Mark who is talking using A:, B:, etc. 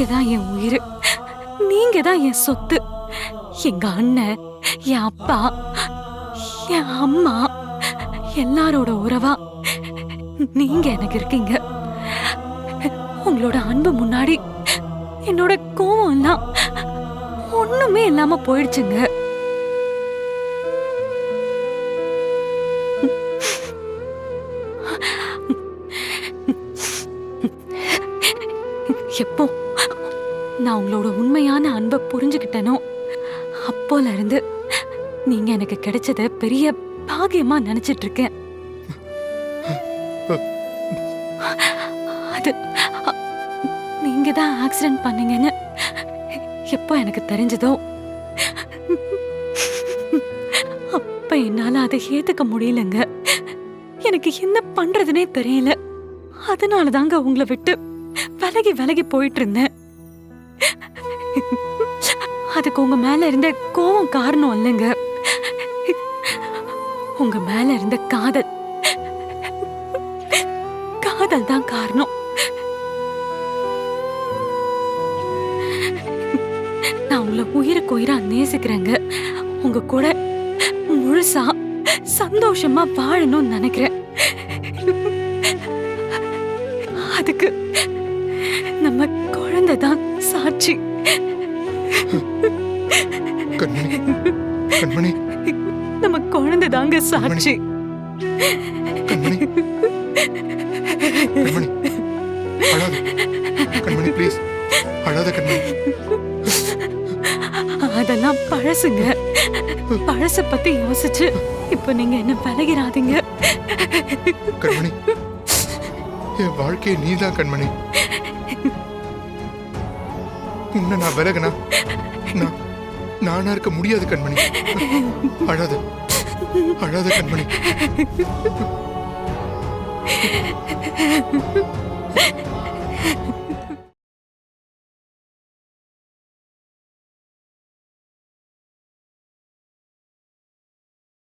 A: நீங்க தான் என் உயிர், நீங்க தான் என் சொத்து. எங்க அண்ணன், என் அப்பா, என் அம்மா, எல்லாரோட உறவா நீங்க எனக்கு இருக்கீங்க. உங்களோட அன்பு முன்னாடி என்னோட கோவம் எல்லாம் ஒண்ணுமே இல்லாம போயிடுச்சுங்க. எப்போ நான் உங்களோட உண்மையான அன்பை புரிஞ்சுக்கிட்டனோ அப்போல இருந்து நீங்க எனக்கு கிடைச்சத பெரிய பாக்கியமா நினைச்சிட்டு இருக்கேன். அது நீங்க தான் ஆக்சிடென்ட் பண்ணீங்கன்னு எப்போ எனக்கு தெரிஞ்சதோ அப்ப என்னால அதை ஏத்துக்க முடியலங்க. எனக்கு என்ன பண்றதுனே தெரியல. அதனாலதாங்க உங்களை விட்டு விலகி விலகி போயிட்டு இருந்தேன். அதுக்கு உங்க மேல இருந்த கோவம் காரணம் இல்லைங்க, உங்க மேல இருந்த காதல் தான் காரணம். நான் உங்களை உயிருக்கு உயிரா நேசிக்கிறேங்க. உங்க கூட முழுசா சந்தோஷமா வாழணும்னு நினைக்கிறேன். அதுக்கு நம்ம குழந்தை தான் சாட்சி.
B: கண்மணி,
A: நம்ம குழந்தை தாங்க சாட்சி.
B: கண்மணி, கண்மணி, அழாத கண்மணி, ப்ளீஸ் அழாத கண்மணி.
A: அதெல்லாம் பழசுங்க. பழச பத்தி யோசிச்சு இப்ப நீங்க என்ன விலகிறாதீங்க.
B: கண்மணி, என் வாழ்க்கையை நீதான் கண்மணி. உன்னை நான் விலகனா நானா இருக்க முடியாது கண்மணி. அழாத அழாத கண்மணி.